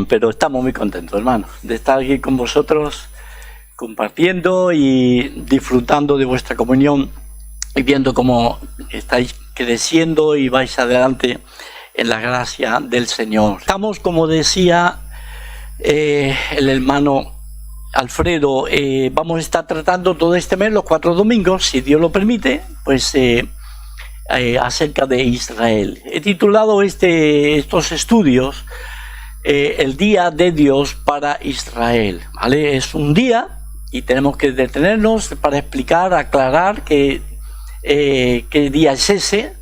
pero estamos muy contentos, hermanos, de estar aquí con vosotros, compartiendo y disfrutando de vuestra comunión y viendo cómo estáis creciendo y vais adelante en la gracia del Señor. Estamos, como decía el hermano Alfredo, vamos a estar tratando todo este mes, los 4 domingos, si Dios lo permite, pues acerca de Israel. He titulado estos estudios el Día de Dios para Israel, ¿vale? Es un día y tenemos que detenernos para explicar, aclarar qué día es ese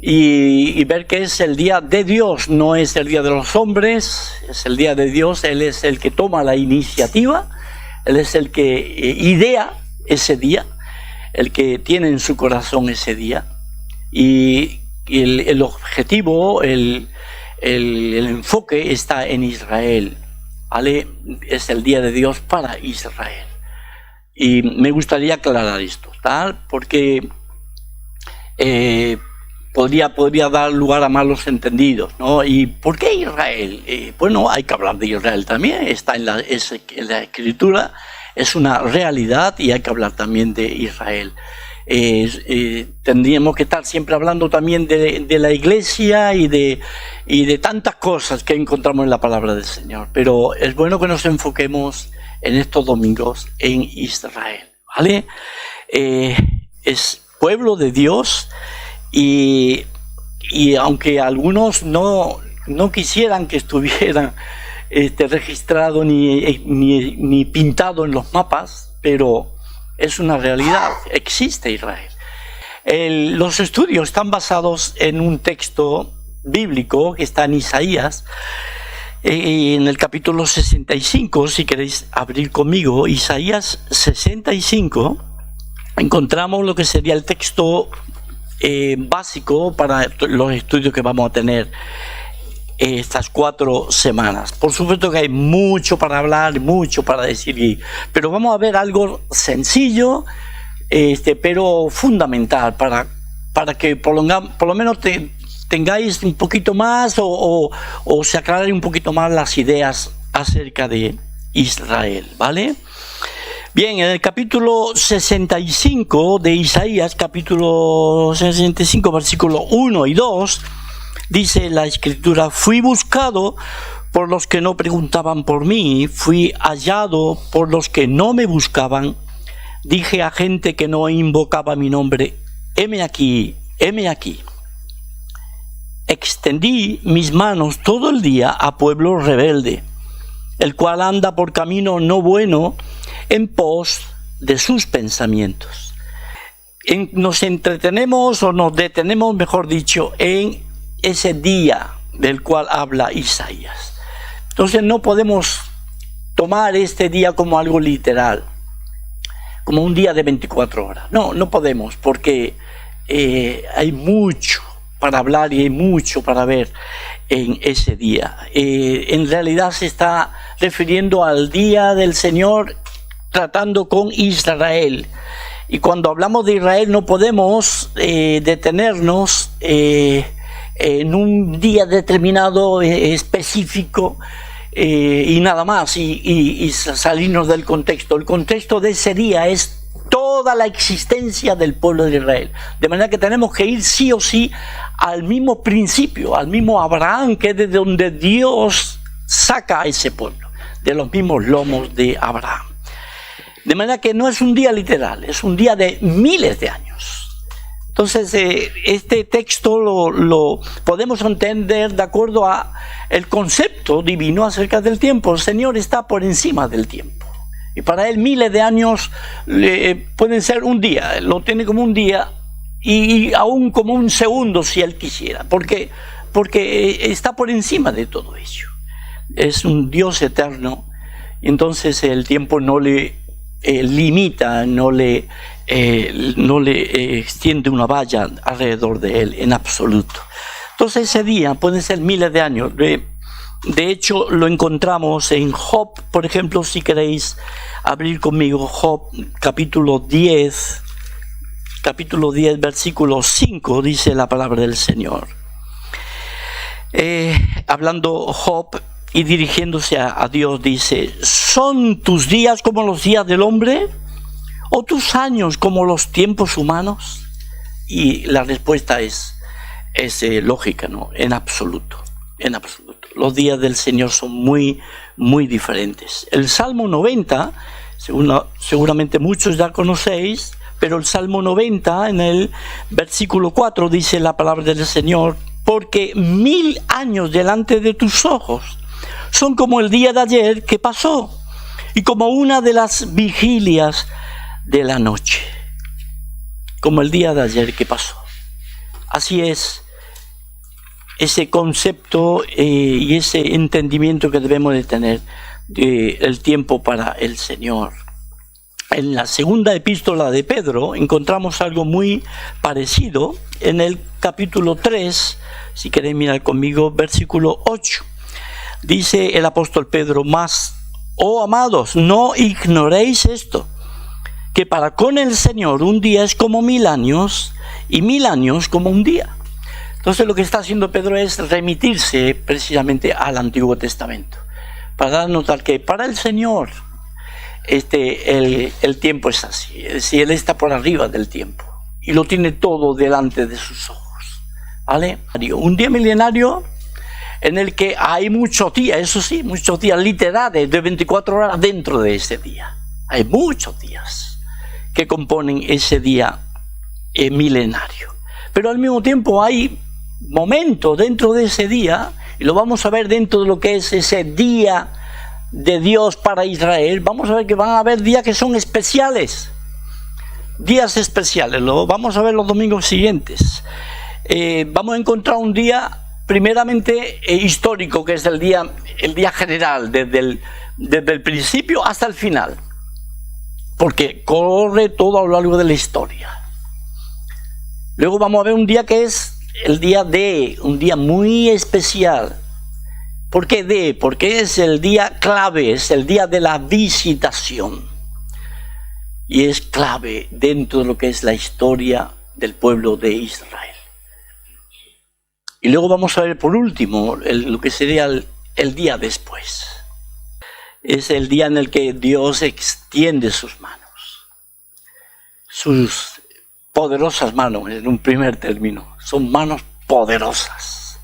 y ver que es el día de Dios, no es el día de los hombres, es el día de Dios. Él es el que toma la iniciativa, Él es el que idea ese día, el que tiene en su corazón ese día. Y el objetivo, el enfoque está en Israel, ¿vale? Es el día de Dios para Israel. Y me gustaría aclarar esto, ¿tal? Porque podría dar lugar a malos entendidos, ¿no? ¿Y por qué Israel? Bueno, hay que hablar de Israel también, está en la Escritura, es una realidad y hay que hablar también de Israel. Tendríamos que estar siempre hablando también de la iglesia y de tantas cosas que encontramos en la palabra del Señor, pero es bueno que nos enfoquemos en estos domingos en Israel, ¿vale? Es pueblo de Dios y aunque algunos no quisieran que estuvieran registrado ni pintado en los mapas, pero es una realidad, existe Israel. Los estudios están basados en un texto bíblico que está en Isaías, en el capítulo 65, si queréis abrir conmigo, Isaías 65, encontramos lo que sería el texto básico para los estudios que vamos a tener estas 4 semanas. Por supuesto que hay mucho para hablar, mucho para decir, pero vamos a ver algo sencillo, pero fundamental para que por lo menos tengáis un poquito más o se aclaren un poquito más las ideas acerca de Israel, ¿vale? Bien, en el capítulo 65 de Isaías, capítulo 65, versículo 1 y 2, dice la Escritura: fui buscado por los que no preguntaban por mí, fui hallado por los que no me buscaban. Dije a gente que no invocaba mi nombre: heme aquí, heme aquí. Extendí mis manos todo el día a pueblo rebelde, el cual anda por camino no bueno en pos de sus pensamientos. Nos entretenemos o nos detenemos, mejor dicho, en ese día del cual habla Isaías. Entonces no podemos tomar este día como algo literal, como un día de 24 horas. No podemos, porque hay mucho para hablar y hay mucho para ver en ese día. En realidad se está refiriendo al día del Señor tratando con Israel. Y cuando hablamos de Israel no podemos detenernos en un día determinado, específico, y nada más, y salirnos del contexto. El contexto de ese día es toda la existencia del pueblo de Israel, de manera que tenemos que ir sí o sí al mismo principio, al mismo Abraham, que es de donde Dios saca a ese pueblo, de los mismos lomos de Abraham. De manera que no es un día literal, es un día de miles de años. Entonces, este texto lo podemos entender de acuerdo a el concepto divino acerca del tiempo. El Señor está por encima del tiempo. Y para Él miles de años pueden ser un día. Lo tiene como un día y aún como un segundo si Él quisiera. Porque está por encima de todo ello. Es un Dios eterno. Y entonces el tiempo no le limita, no le extiende una valla alrededor de él en absoluto. Entonces ese día pueden ser miles de años. De hecho lo encontramos en Job, por ejemplo, si queréis abrir conmigo Job capítulo 10, versículo 5, dice la palabra del Señor. Hablando Job y dirigiéndose a Dios dice, ¿son tus días como los días del hombre? ¿O tus años como los tiempos humanos? Y la respuesta es lógica, ¿no? En absoluto, en absoluto. Los días del Señor son muy, muy diferentes. El Salmo 90, seguramente muchos ya conocéis, pero el Salmo 90 en el versículo 4 dice la palabra del Señor, porque 1000 años delante de tus ojos son como el día de ayer que pasó y como una de las vigilias de la noche, como el día de ayer que pasó. Así es ese concepto y ese entendimiento que debemos de tener del tiempo para el Señor. En la segunda epístola de Pedro encontramos algo muy parecido en el capítulo 3, si queréis mirar conmigo, versículo 8. Dice el apóstol Pedro, mas, oh amados, no ignoréis esto, que para con el Señor un día es como 1000 años y 1000 años como un día. Entonces lo que está haciendo Pedro es remitirse precisamente al Antiguo Testamento, para dar a notar que para el Señor el tiempo es así, es decir, Él está por arriba del tiempo y lo tiene todo delante de sus ojos, ¿vale? Un día milenario en el que hay muchos días, eso sí, muchos días literales de 24 horas dentro de ese día. Hay muchos días que componen ese día milenario. Pero al mismo tiempo hay momentos dentro de ese día, y lo vamos a ver dentro de lo que es ese día de Dios para Israel. Vamos a ver que van a haber días que son especiales, días especiales, lo vamos a ver los domingos siguientes. Vamos a encontrar un día primeramente histórico, que es el día general, desde el principio hasta el final, porque corre todo a lo largo de la historia. Luego vamos a ver un día que es un día muy especial. ¿Por qué Porque es el día clave, es el día de la visitación. Y es clave dentro de lo que es la historia del pueblo de Israel. Y luego vamos a ver por último lo que sería el día después. Es el día en el que Dios extiende sus manos. Sus poderosas manos, en un primer término. Son manos poderosas,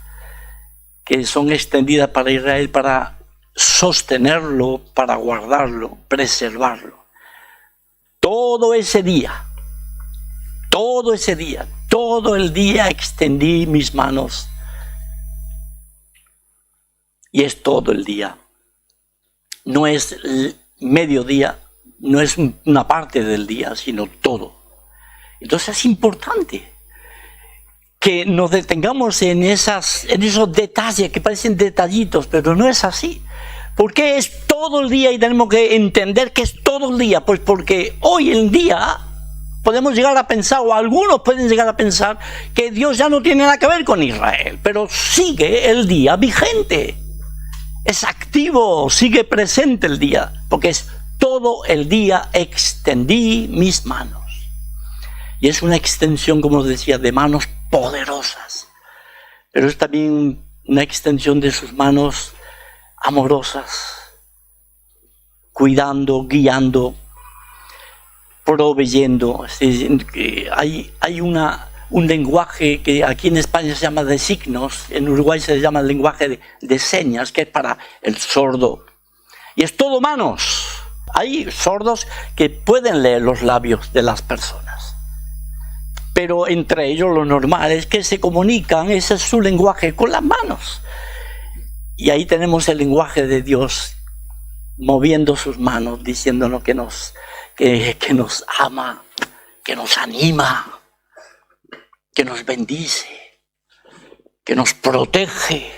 que son extendidas para Israel para sostenerlo, para guardarlo, preservarlo. Todo ese día, todo el día extendí mis manos. Y es todo el día. No es mediodía, no es una parte del día, sino todo. Entonces es importante que nos detengamos en esos detalles que parecen detallitos, pero no es así. ¿Por qué es todo el día y tenemos que entender que es todo el día? Pues porque hoy en día podemos llegar a pensar, o algunos pueden llegar a pensar, que Dios ya no tiene nada que ver con Israel, pero sigue el día vigente. Es activo, sigue presente el día, porque es todo el día extendí mis manos. Y es una extensión, como os decía, de manos poderosas, pero es también una extensión de sus manos amorosas, cuidando, guiando, proveyendo. Hay un lenguaje que aquí en España se llama de signos, en Uruguay se llama el lenguaje de señas, que es para el sordo. Y es todo manos. Hay sordos que pueden leer los labios de las personas, pero entre ellos lo normal es que se comunican, ese es su lenguaje, con las manos. Y ahí tenemos el lenguaje de Dios, moviendo sus manos, diciéndonos que nos ama, que nos anima, que nos bendice, que nos protege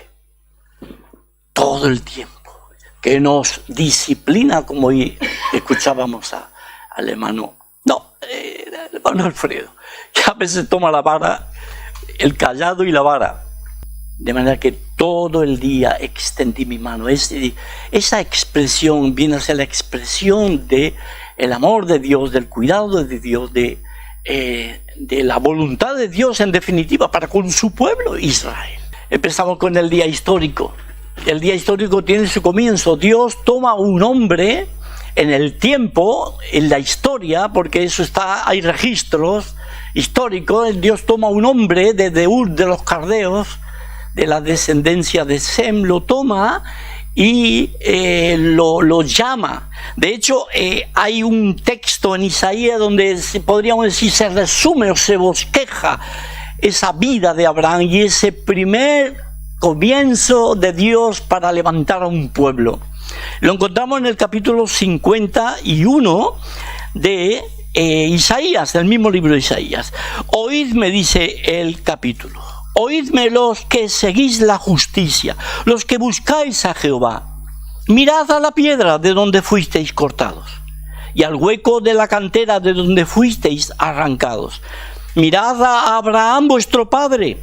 todo el tiempo, que nos disciplina, como hoy escuchábamos al hermano Alfredo, que a veces toma la vara, el callado y la vara. De manera que todo el día extendí mi mano. Esa expresión viene a ser la expresión del amor de Dios, del cuidado de Dios, de la voluntad de Dios en definitiva para con su pueblo Israel. Empezamos con el día histórico, El día histórico tiene su comienzo. Dios toma un hombre en el tiempo, en la historia, porque eso está, hay registros históricos. Dios toma un hombre de Ur de los Caldeos, de la descendencia de Sem, lo toma y lo llama. De hecho, hay un texto en Isaías donde podríamos decir se resume o se bosqueja esa vida de Abraham y ese primer comienzo de Dios para levantar a un pueblo. Lo encontramos en el capítulo 51 de Isaías, el mismo libro de Isaías. Oídme, dice el capítulo, oídme los que seguís la justicia, los que buscáis a Jehová. Mirad a la piedra de donde fuisteis cortados, y al hueco de la cantera de donde fuisteis arrancados. Mirad a Abraham vuestro padre,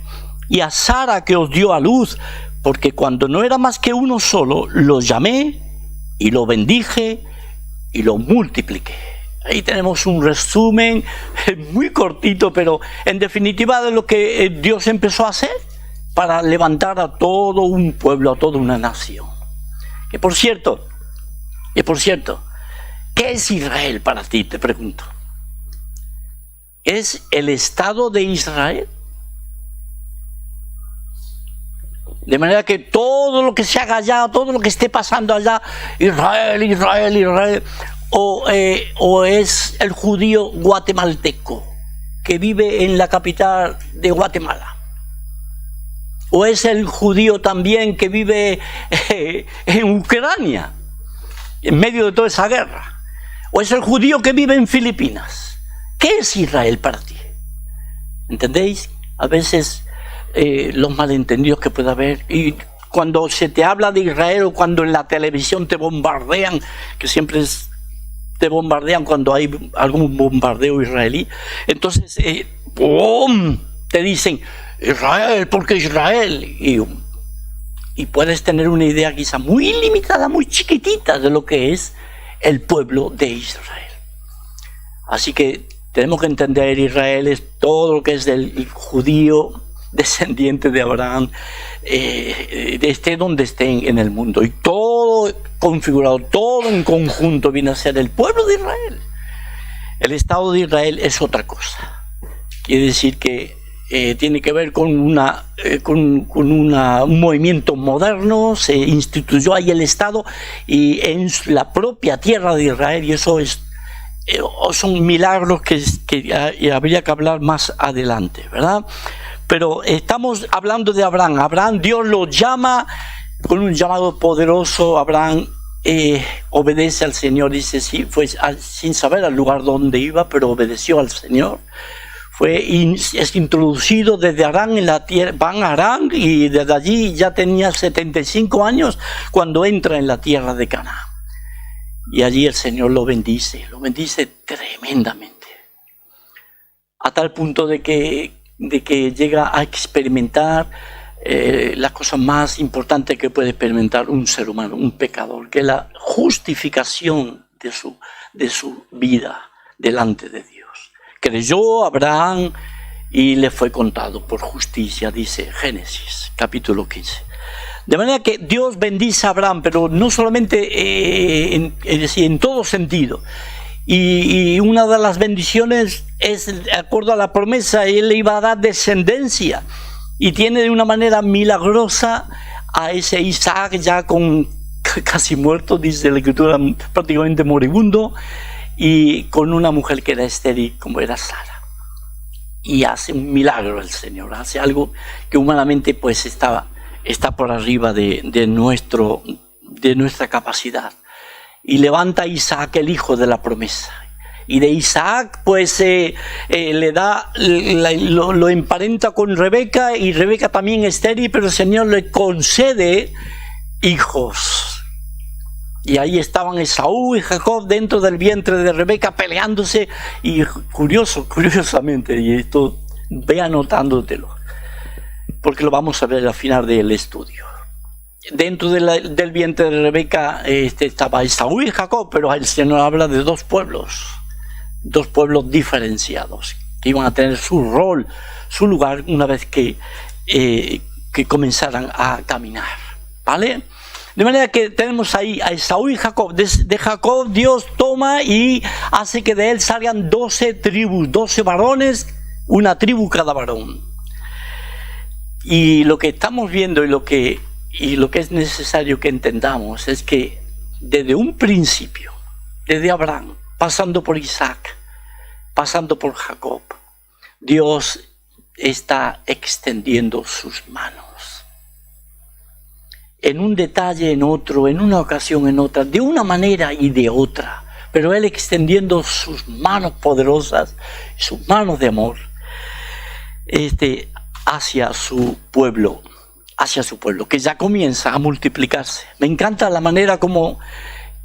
y a Sara que os dio a luz, porque cuando no era más que uno solo, lo llamé, y lo bendije, y lo multipliqué. Ahí tenemos un resumen muy cortito, pero en definitiva de lo que Dios empezó a hacer para levantar a todo un pueblo, a toda una nación. Que por cierto, ¿qué es Israel para ti? Te pregunto. ¿Es el Estado de Israel? De manera que todo lo que se haga allá, todo lo que esté pasando allá, Israel, Israel, Israel, o es el judío guatemalteco que vive en la capital de Guatemala, o es el judío también que vive en Ucrania, en medio de toda esa guerra, o es el judío que vive en Filipinas. ¿Qué es Israel para ti? ¿Entendéis? A veces los malentendidos que puede haber, y cuando se te habla de Israel o cuando en la televisión te bombardean, que siempre te bombardean cuando hay algún bombardeo israelí, entonces ¡pum!, te dicen Israel, porque Israel, y puedes tener una idea quizá muy limitada, muy chiquitita de lo que es el pueblo de Israel. Así que tenemos que entender, Israel es todo lo que es del judío descendiente de Abraham, esté donde estén en el mundo, y todo configurado, todo en conjunto viene a ser el pueblo de Israel. El Estado de Israel es otra cosa. Quiere decir que tiene que ver con un movimiento moderno. Se instituyó ahí el Estado y en la propia tierra de Israel, y eso son milagros que habría que hablar más adelante, ¿verdad? Pero estamos hablando de Abraham. Abraham, Dios lo llama con un llamado poderoso. Abraham obedece al Señor, dice, sí, fue sin saber al lugar donde iba, pero obedeció al Señor. Es introducido desde Harán en la tierra, van a Harán, y desde allí ya tenía 75 años cuando entra en la tierra de Canaán. Y allí el Señor lo bendice tremendamente, a tal punto de que llega a experimentar las cosas más importantes que puede experimentar un ser humano, un pecador, que es la justificación de su vida delante de Dios. Creyó Abraham y le fue contado por justicia, dice Génesis, capítulo 15. De manera que Dios bendice a Abraham, pero no solamente en todo sentido. Y una de las bendiciones es, de acuerdo a la promesa, él le iba a dar descendencia, y tiene de una manera milagrosa a ese Isaac ya casi muerto, dice la Escritura, prácticamente moribundo, y con una mujer que era estéril como era Sara. Y hace un milagro el Señor, hace algo que humanamente pues está por arriba de nuestra capacidad. Y levanta a Isaac, el hijo de la promesa. Y de Isaac pues le da, lo emparenta con Rebeca, y Rebeca también es estéril, pero el Señor le concede hijos. Y ahí estaban Esaú y Jacob dentro del vientre de Rebeca peleándose, y curiosamente, y esto ve anotándotelo, porque lo vamos a ver al final del estudio. Dentro del vientre de Rebeca estaba Esaú y Jacob, pero el Señor habla de dos pueblos diferenciados, que iban a tener su rol, su lugar, una vez que comenzaran a caminar. ¿vale? De manera que tenemos ahí a Esaú y Jacob. De Jacob Dios toma y hace que de él salgan 12 tribus, 12 varones, una tribu cada varón. Y lo que estamos viendo y lo que es necesario que entendamos es que desde un principio, desde Abraham, pasando por Isaac, pasando por Jacob, Dios está extendiendo sus manos. En un detalle, en otro, en una ocasión, en otra, de una manera y de otra, pero Él extendiendo sus manos poderosas, sus manos de amor, hacia su pueblo, que ya comienza a multiplicarse. Me encanta la manera como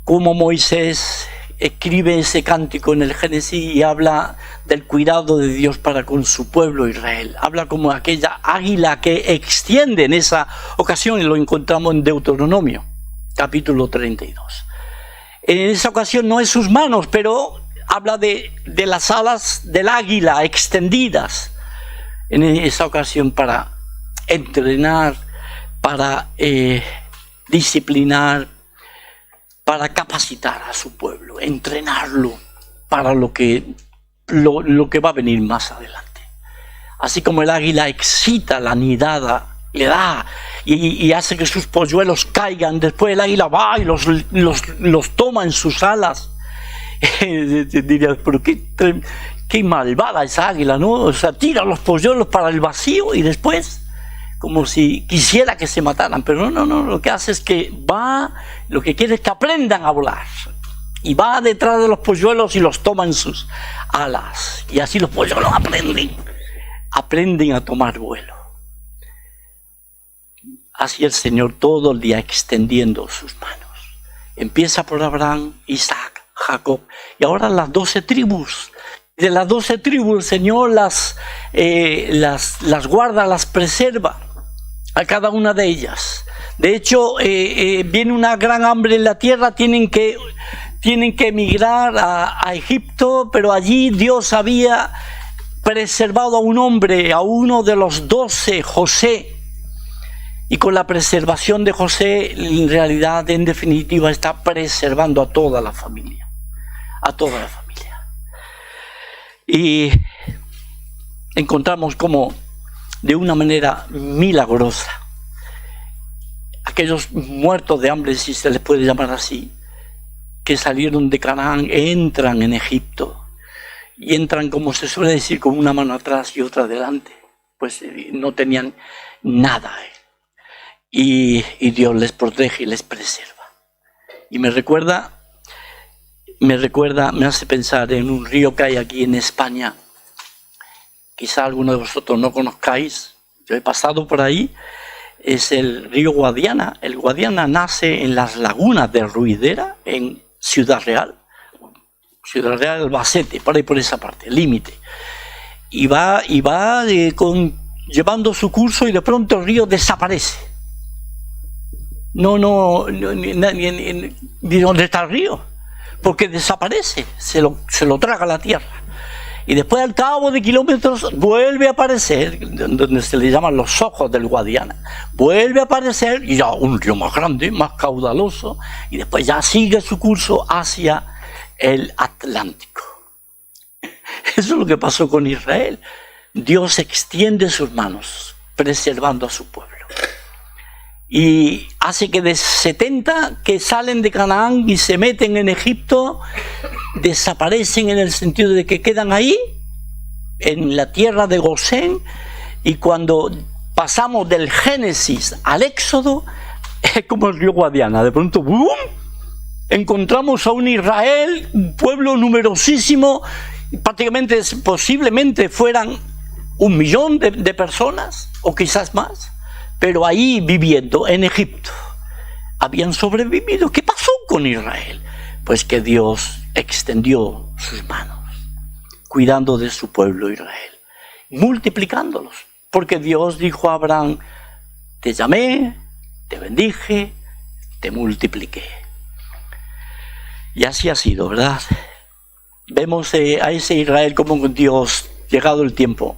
Moisés escribe ese cántico en el Génesis y habla del cuidado de Dios para con su pueblo Israel. Habla como aquella águila que extiende en esa ocasión, y lo encontramos en Deuteronomio, capítulo 32. En esa ocasión no es sus manos, pero habla de las alas del águila extendidas. En esa ocasión para entrenar, para disciplinar, para capacitar a su pueblo, entrenarlo para lo que va a venir más adelante. Así como el águila excita la nidada, le da y hace que sus polluelos caigan, después el águila va y los toma en sus alas. Dirías, pero qué malvada esa águila, ¿no? O sea, tira los polluelos para el vacío y después, como si quisiera que se mataran, pero no, lo que hace es que va, lo que quiere es que aprendan a volar, y va detrás de los polluelos y los toma en sus alas, y así los polluelos aprenden a tomar vuelo. Así el Señor todo el día extendiendo sus manos. Empieza por Abraham, Isaac, Jacob, y ahora las 12 tribus. De las 12 tribus el Señor las guarda, las preserva a cada una de ellas. De hecho, viene una gran hambre en la tierra, tienen que emigrar a Egipto, pero allí Dios había preservado a un hombre, a uno de los 12, José. Y con la preservación de José, en realidad, en definitiva, está preservando a toda la familia. A toda la familia. Y encontramos como de una manera milagrosa aquellos muertos de hambre, si se les puede llamar así, que salieron de Canaán, entran en Egipto y entran, como se suele decir, con una mano atrás y otra adelante, pues no tenían nada, y Dios les protege y les preserva. Y me hace pensar en un río que hay aquí en España. Quizá alguno de vosotros no conozcáis, yo he pasado por ahí. Es el río Guadiana. El Guadiana nace en las lagunas de Ruidera, en Ciudad Real, Albacete, por ahí, por esa parte, límite. Y va llevando su curso, y de pronto el río desaparece. ¿De dónde está el río? Porque desaparece, se lo traga la tierra. Y después, al cabo de kilómetros, vuelve a aparecer, donde se le llaman los ojos del Guadiana. Vuelve a aparecer, y ya un río más grande, más caudaloso, y después ya sigue su curso hacia el Atlántico. Eso es lo que pasó con Israel. Dios extiende sus manos, preservando a su pueblo. Y hace que de 70 que salen de Canaán y se meten en Egipto, desaparecen en el sentido de que quedan ahí, en la tierra de Gosén, y cuando pasamos del Génesis al Éxodo, es como el río Guadiana, de pronto ¡boom!, encontramos a un Israel, un pueblo numerosísimo, prácticamente, posiblemente fueran 1 millón de personas, o quizás más, pero ahí viviendo en Egipto. Habían sobrevivido. ¿Qué pasó con Israel? Pues que Dios extendió sus manos, cuidando de su pueblo Israel, multiplicándolos, porque Dios dijo a Abraham: te llamé, te bendije, te multipliqué. Y así ha sido, ¿verdad? Vemos a ese Israel como Dios, llegado el tiempo,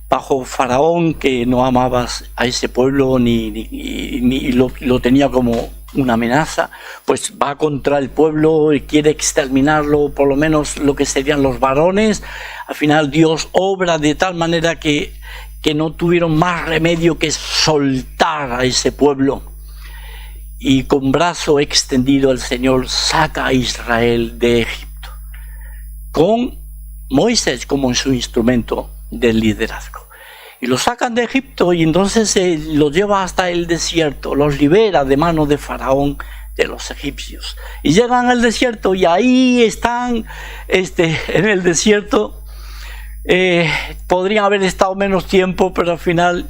bajo Faraón, que no amaba a ese pueblo ni lo tenía como una amenaza, pues va contra el pueblo y quiere exterminarlo, por lo menos lo que serían los varones. Al final Dios obra de tal manera que no tuvieron más remedio que soltar a ese pueblo. Y con brazo extendido el Señor saca a Israel de Egipto, con Moisés como su instrumento del liderazgo. Y los sacan de Egipto y entonces los lleva hasta el desierto, los libera de mano de Faraón, de los egipcios. Y llegan al desierto y ahí están en el desierto. Podrían haber estado menos tiempo, pero al final,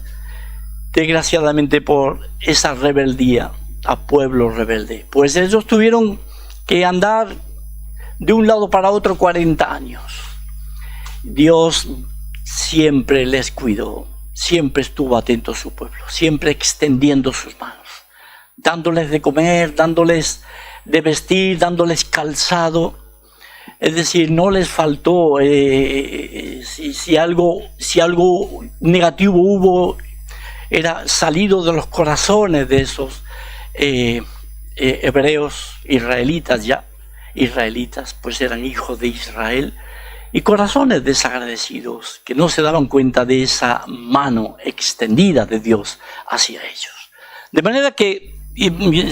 desgraciadamente por esa rebeldía, a pueblo rebelde, pues ellos tuvieron que andar de un lado para otro 40 años. Dios siempre les cuidó, siempre estuvo atento a su pueblo, siempre extendiendo sus manos, dándoles de comer, dándoles de vestir, dándoles calzado. Es decir, no les faltó. Si algo negativo hubo, era salido de los corazones de esos hebreos, israelitas, pues eran hijos de Israel, y corazones desagradecidos que no se daban cuenta de esa mano extendida de Dios hacia ellos. De manera que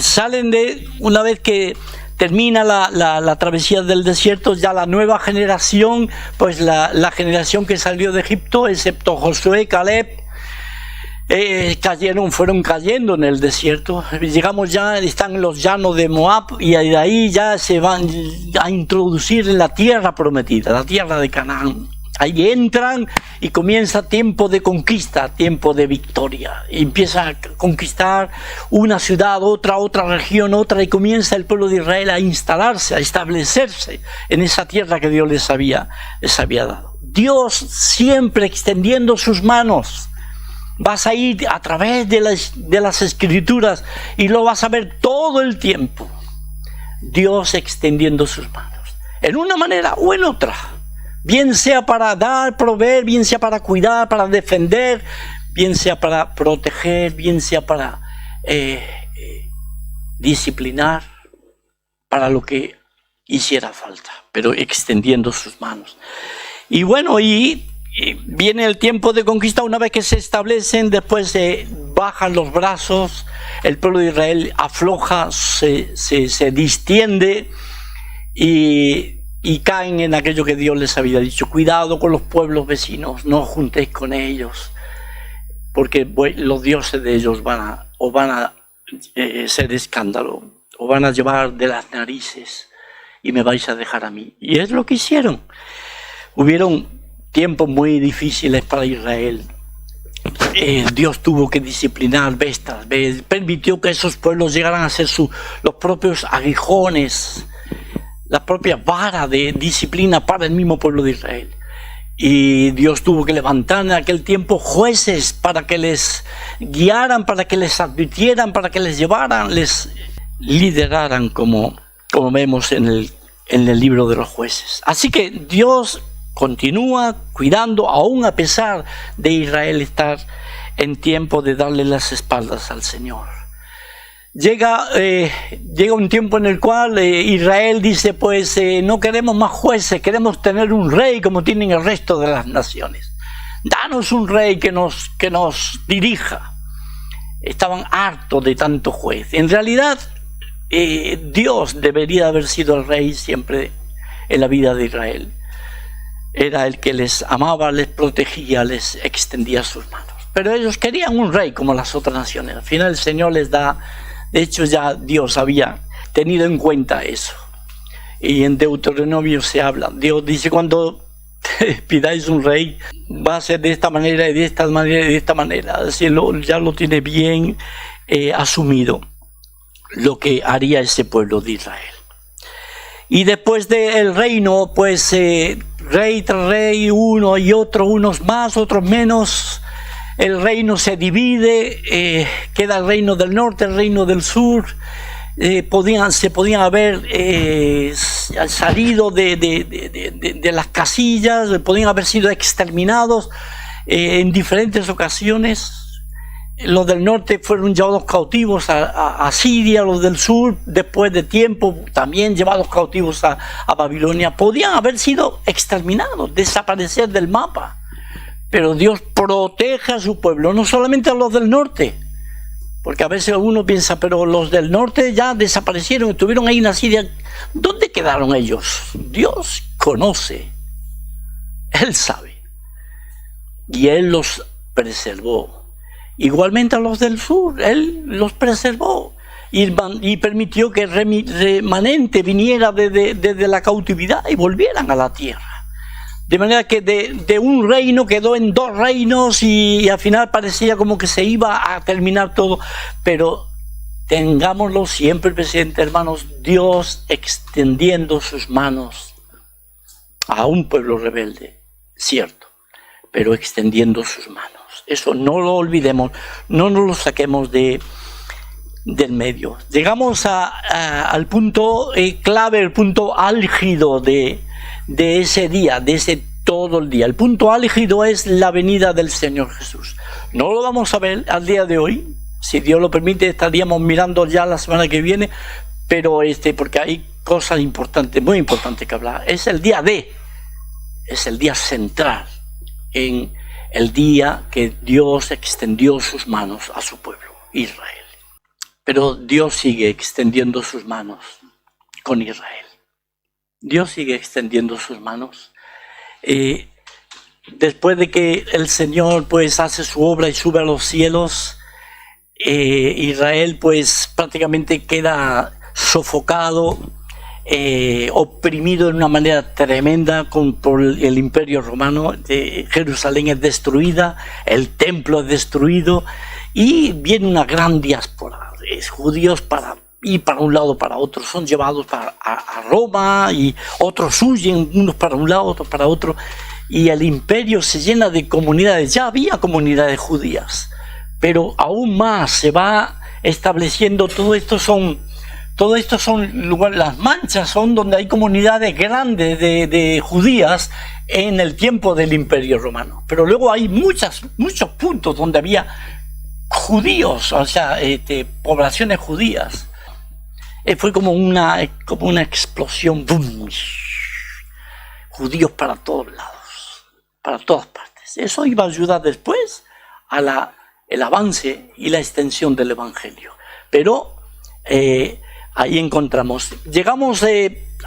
salen una vez que termina la travesía del desierto, ya la nueva generación, pues la generación que salió de Egipto, excepto Josué, Caleb, fueron cayendo en el desierto. Llegamos ya, están en los llanos de Moab, y de ahí ya se van a introducir en la tierra prometida, la tierra de Canaán. Ahí entran y comienza tiempo de conquista, tiempo de victoria. Y empieza a conquistar una ciudad, otra región, otra, y comienza el pueblo de Israel a instalarse, a establecerse en esa tierra que Dios les había dado. Dios siempre extendiendo sus manos. Vas a ir a través de las Escrituras y lo vas a ver todo el tiempo. Dios extendiendo sus manos, en una manera o en otra. Bien sea para dar, proveer, bien sea para cuidar, para defender, bien sea para proteger, bien sea para disciplinar, para lo que hiciera falta, pero extendiendo sus manos. Y bueno, y viene el tiempo de conquista. Una vez que se establecen, después se bajan los brazos, el pueblo de Israel afloja, se distiende y caen en aquello que Dios les había dicho: cuidado con los pueblos vecinos, no os juntéis con ellos, porque los dioses de ellos van a ser escándalo, o van a llevar de las narices y me vais a dejar a mí. Y es lo que hicieron. Hubieron tiempos muy difíciles para Israel. Dios tuvo que disciplinar vez tras vez, permitió que esos pueblos llegaran a ser los propios aguijones, la propia vara de disciplina para el mismo pueblo de Israel. Y Dios tuvo que levantar en aquel tiempo jueces para que les guiaran, para que les advirtieran, para que les llevaran, les lideraran, como vemos en el libro de los jueces. Así que Dios continúa cuidando, aún a pesar de Israel estar en tiempo de darle las espaldas al Señor. Llega un tiempo en el cual Israel dice: pues no queremos más jueces, queremos tener un rey como tienen el resto de las naciones. Danos un rey que nos dirija. Estaban hartos de tanto juez. En realidad, Dios debería haber sido el rey siempre en la vida de Israel. Era el que les amaba, les protegía, les extendía sus manos. Pero ellos querían un rey como las otras naciones. Al final el Señor les da. De hecho, ya Dios había tenido en cuenta eso. Y en Deuteronomio se habla. Dios dice: cuando pidáis un rey, va a ser de esta manera y de esta manera y de esta manera. Así ya lo tiene bien asumido lo que haría ese pueblo de Israel. Y después del reino, pues rey tras rey, uno y otro, unos más, otros menos. El reino se divide, queda el reino del norte, el reino del sur. Se podían haber salido de las casillas, podían haber sido exterminados. en diferentes ocasiones. Los del norte fueron llevados cautivos a Siria, los del sur, después de tiempo, también llevados cautivos a Babilonia. Podían haber sido exterminados, desaparecer del mapa. Pero Dios protege a su pueblo, no solamente a los del norte. Porque a veces uno piensa, pero los del norte ya desaparecieron, estuvieron ahí en Siria. ¿Dónde quedaron ellos? Dios conoce, Él sabe. Y Él los preservó. Igualmente a los del sur, Él los preservó y permitió que el remanente viniera desde la cautividad y volvieran a la tierra. De manera que de un reino quedó en 2 reinos y al final parecía como que se iba a terminar todo. Pero tengámoslo siempre presente, hermanos, Dios extendiendo sus manos a un pueblo rebelde, cierto, pero extendiendo sus manos. Eso no lo olvidemos, no nos lo saquemos del medio. Llegamos al punto clave, el punto álgido de ese día, de ese todo el día. El punto álgido es la venida del Señor Jesús. No lo vamos a ver al día de hoy. Si Dios lo permite, estaríamos mirando ya la semana que viene, pero porque hay cosas importantes, muy importantes que hablar. Es el día es el día central en el día que Dios extendió sus manos a su pueblo, Israel. Pero Dios sigue extendiendo sus manos con Israel. Dios sigue extendiendo sus manos. Después de que el Señor pues hace su obra y sube a los cielos, Israel pues prácticamente queda sofocado, oprimido de una manera tremenda por el Imperio Romano. Jerusalén es destruida, el templo es destruido y viene una gran diáspora. Judíos para un lado para otro, son llevados a Roma y otros huyen, unos para un lado, otros para otro, y el imperio se llena de comunidades. Ya había comunidades judías, pero aún más se va estableciendo. Todo esto son lugares, las manchas son donde hay comunidades grandes de judías en el tiempo del Imperio Romano. Pero luego hay muchos puntos donde había judíos, o sea, poblaciones judías. Fue como una explosión, ¡boom! Judíos para todos lados, para todas partes. Eso iba a ayudar después a el avance y la extensión del Evangelio. Pero ahí encontramos,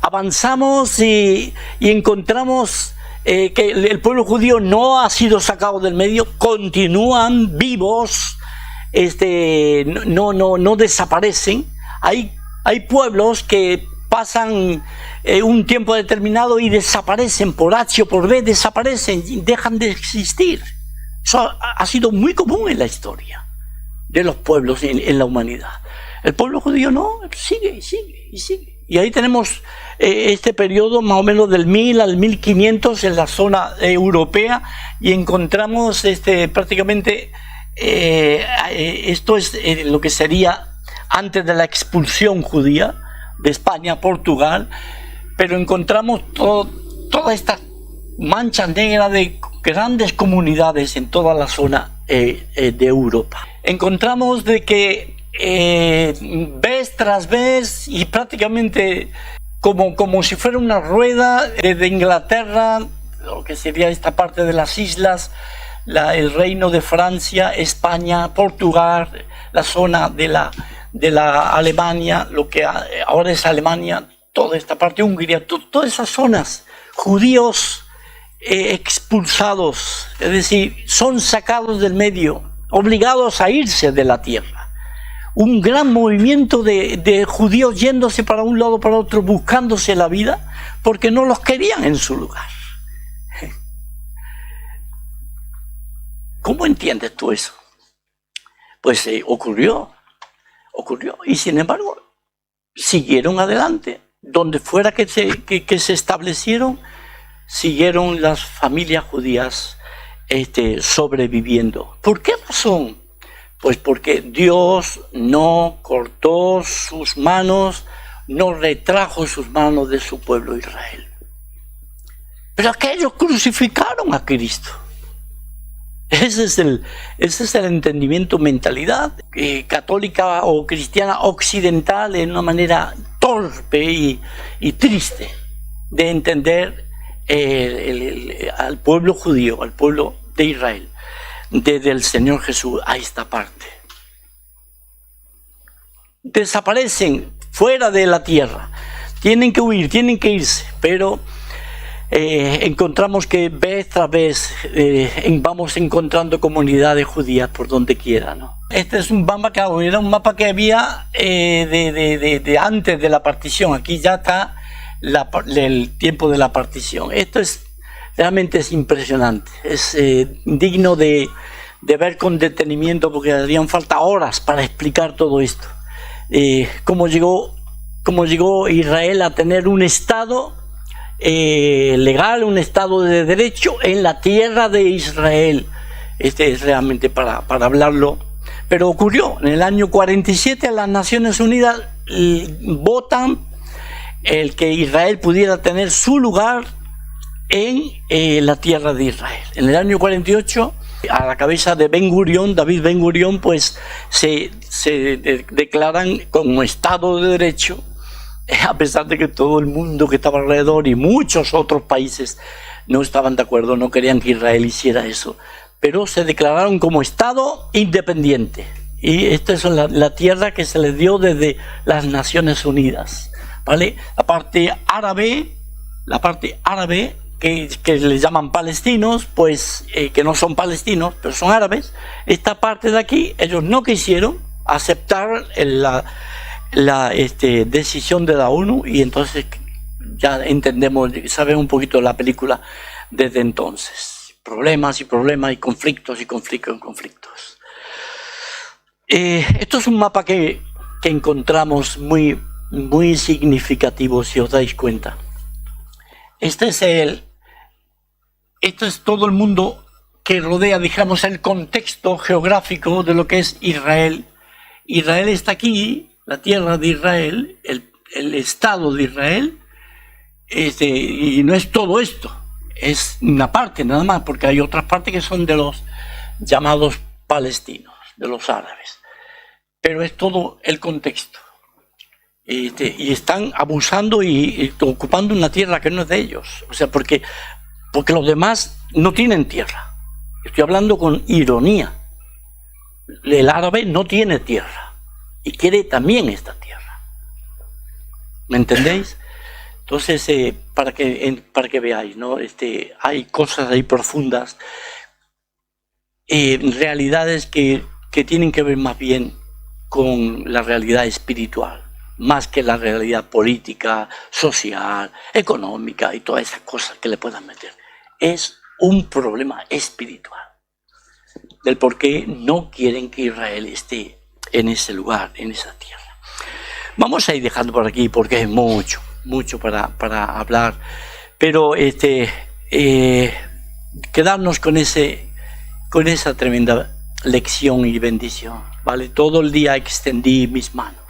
avanzamos y encontramos que el pueblo judío no ha sido sacado del medio, continúan vivos, no desaparecen. Hay pueblos que pasan un tiempo determinado y desaparecen por H o por B, desaparecen, dejan de existir. Eso ha sido muy común en la historia de los pueblos en la humanidad. El pueblo judío no, sigue. Y ahí tenemos este periodo más o menos del 1000 al 1500 en la zona europea, y encontramos prácticamente esto es lo que sería antes de la expulsión judía de España a Portugal, pero encontramos toda esta mancha negra de grandes comunidades en toda la zona de Europa. Encontramos de que vez tras vez, y prácticamente como si fuera una rueda, desde Inglaterra, lo que sería esta parte de las islas, el reino de Francia, España, Portugal, la zona de la Alemania, lo que ahora es Alemania, toda esta parte, Hungría, todas esas zonas, judíos expulsados, es decir, son sacados del medio, obligados a irse de la tierra. Un gran movimiento de judíos yéndose para un lado para otro, buscándose la vida, porque no los querían en su lugar. ¿Cómo entiendes tú eso? Pues ocurrió, y sin embargo siguieron adelante. Donde fuera que se establecieron, siguieron las familias judías sobreviviendo. ¿Por qué razón? Pues porque Dios no cortó sus manos, no retrajo sus manos de su pueblo Israel. Pero aquellos crucificaron a Cristo. Ese es el entendimiento, mentalidad católica o cristiana occidental, en una manera torpe y triste de entender al pueblo judío, al pueblo de Israel, desde el Señor Jesús a esta parte. Desaparecen fuera de la tierra, tienen que huir, tienen que irse, pero encontramos que vez tras vez vamos encontrando comunidades judías por donde quiera, ¿no? Este es un mapa que era un mapa que había de antes de la partición. Aquí ya está el tiempo de la partición. Esto realmente es impresionante, es digno de ver con detenimiento, porque harían falta horas para explicar todo esto. Cómo llegó Israel a tener un estado legal, un estado de derecho en la tierra de Israel. Este es realmente para hablarlo. Pero ocurrió en el año 47, las Naciones Unidas votan el que Israel pudiera tener su lugar en la tierra de Israel. En el año 48, a la cabeza de David Ben Gurión, pues se declaran como Estado de Derecho, a pesar de que todo el mundo que estaba alrededor y muchos otros países no estaban de acuerdo, no querían que Israel hiciera eso, pero se declararon como Estado independiente. Y esta es la tierra que se les dio desde las Naciones Unidas, ¿vale? La parte árabe que les llaman palestinos, pues que no son palestinos, pero son árabes. Esta parte de aquí, ellos no quisieron aceptar la decisión de la ONU, y entonces ya entendemos, sabemos un poquito de la película desde entonces. Problemas y problemas y conflictos y conflictos. Esto es un mapa que encontramos muy significativo, si os dais cuenta. Esto es todo el mundo que rodea, digamos, el contexto geográfico de lo que es Israel. Israel está aquí, la tierra de Israel, el Estado de Israel, y no es todo esto, es una parte nada más, porque hay otras partes que son de los llamados palestinos, de los árabes, pero es todo el contexto. Y están abusando y ocupando una tierra que no es de ellos, o sea, porque los demás no tienen tierra. Estoy hablando con ironía. El árabe no tiene tierra y quiere también esta tierra. ¿Me entendéis? Entonces, para que veáis, ¿no? Hay cosas ahí profundas, realidades que tienen que ver más bien con la realidad espiritual, más que la realidad política, social, económica y todas esas cosas que le puedan meter. Es un problema espiritual del por qué no quieren que Israel esté en ese lugar, en esa tierra. Vamos a ir dejando por aquí porque es mucho para hablar, pero quedarnos con esa tremenda lección y bendición, ¿vale? Todo el día extendí mis manos,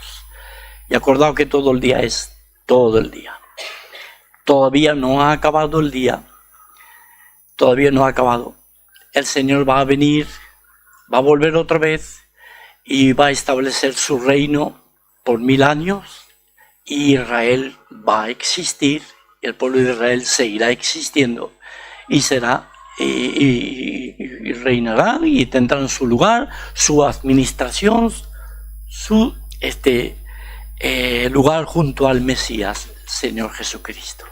y acordado que todo el día es todo el día. Todavía no ha acabado el día, todavía no ha acabado. El Señor va a venir, va a volver otra vez y va a establecer su reino por 1000 años, y Israel va a existir, el pueblo de Israel seguirá existiendo y será y reinarán y tendrán su lugar, su administración, su lugar junto al Mesías, Señor Jesucristo.